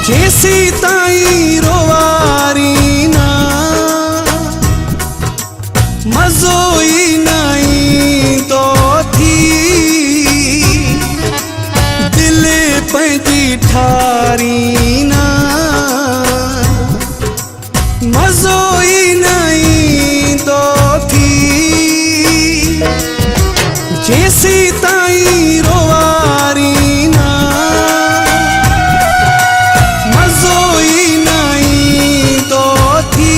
जेसी ताई रोवारी ना मज़ो ई नहीं तो थी दिल पंहिंजी ठारी ना मज़ो ई नहीं तो थी जेसी ताई रोवारी ना मज़ो ई नहीं तो थी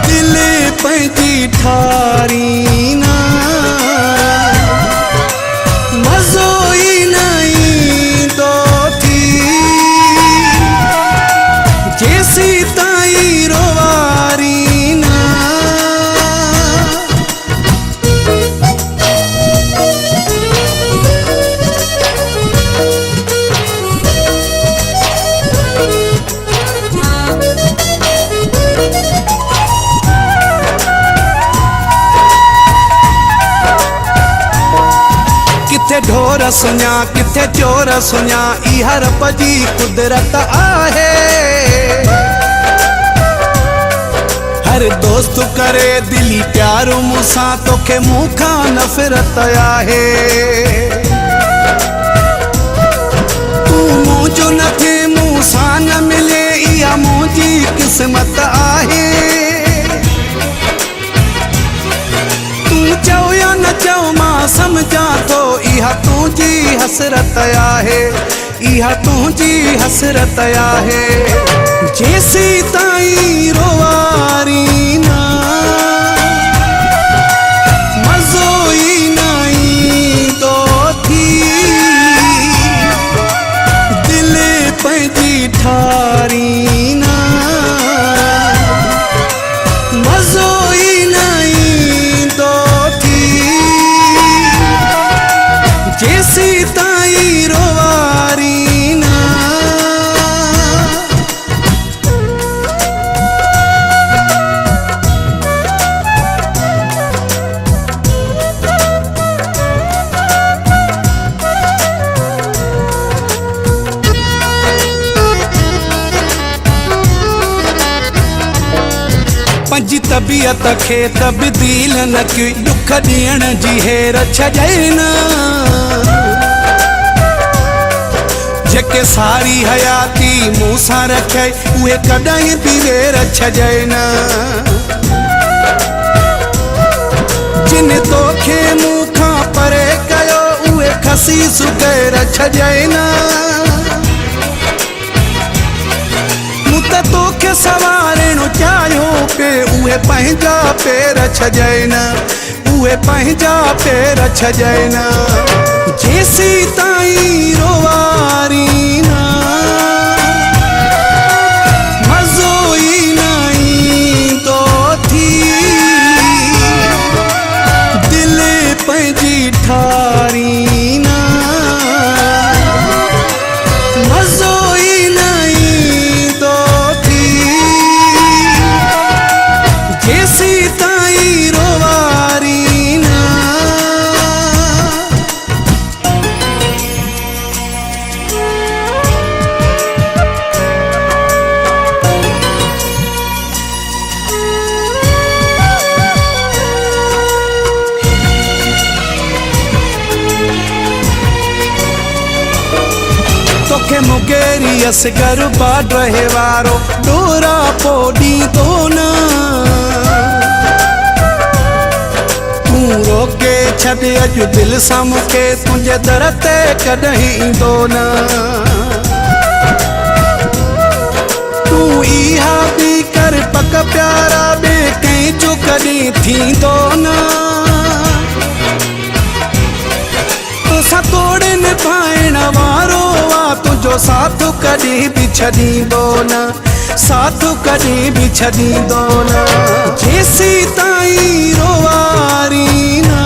दिल पंहिंजी ठारी ना मज़ो ई नहीं तो थी जेसी ताई रोवारी ना। किथे ढोर सुञा किथे चोर सुञा इहा रब जी कुदरत आहे। हर दोस्त करे दिली प्यार मूंसां तोखे मूंखां नफ़रत आहे। तू मुंहिंजो न थे मूंसां न मिले इहा मुंहिंजी क़िस्मत आहे। तू चओ या न चओ मां समझा थो इहा तुंहिंजी हसरत आहे। इहा तुंहिंजी हसरत आहे जेसी ताई रोवारी ना मज़ो ई नहीं तो थी दिल पंहिंजी ठारी ना मज़ो ई नहीं तो थी जेसी ताई रोवारी ना। पंहिंजी तबियत खे तब्दील न कई दुख ॾियण जी हेर छॾे न। जेके सारी हयाती मूंसां रखई उहे कॾहिं बि वेर छॾे न। जिन तोखे मूंखां परे कयो उहे खसी सुगैर छॾे न। मूं त तोखे सवारणो चाहियो पे उहे पंहिंजा पेर छॾे न। उहे पंहिंजा पेर छॾे न जेसी ताई रोवारी ना मज़ो ई नहीं तो थी दिल पंहिंजी ठारी ना मज़ो ई नहीं तो थी जेसी ताई रोवारी ना। तोखे मुगेरी असगर बाड रहे वारो डोरा पोडी तो न। तू रोके छॾ अॼु दिल सां मूंखे तुंहिंजे दर ते कॾहिं ईंदो न। तू इहा बि कर पक प्यारा ॿिए कंहिंजो कॾहिं थींदो न। तोसां तोड़े निभाइण वारो आ तुंहिंजो साथ कॾहिं बि छॾींदो न। साथ कॾहिं बि छॾींदो न जेसी ताई रोवारी ना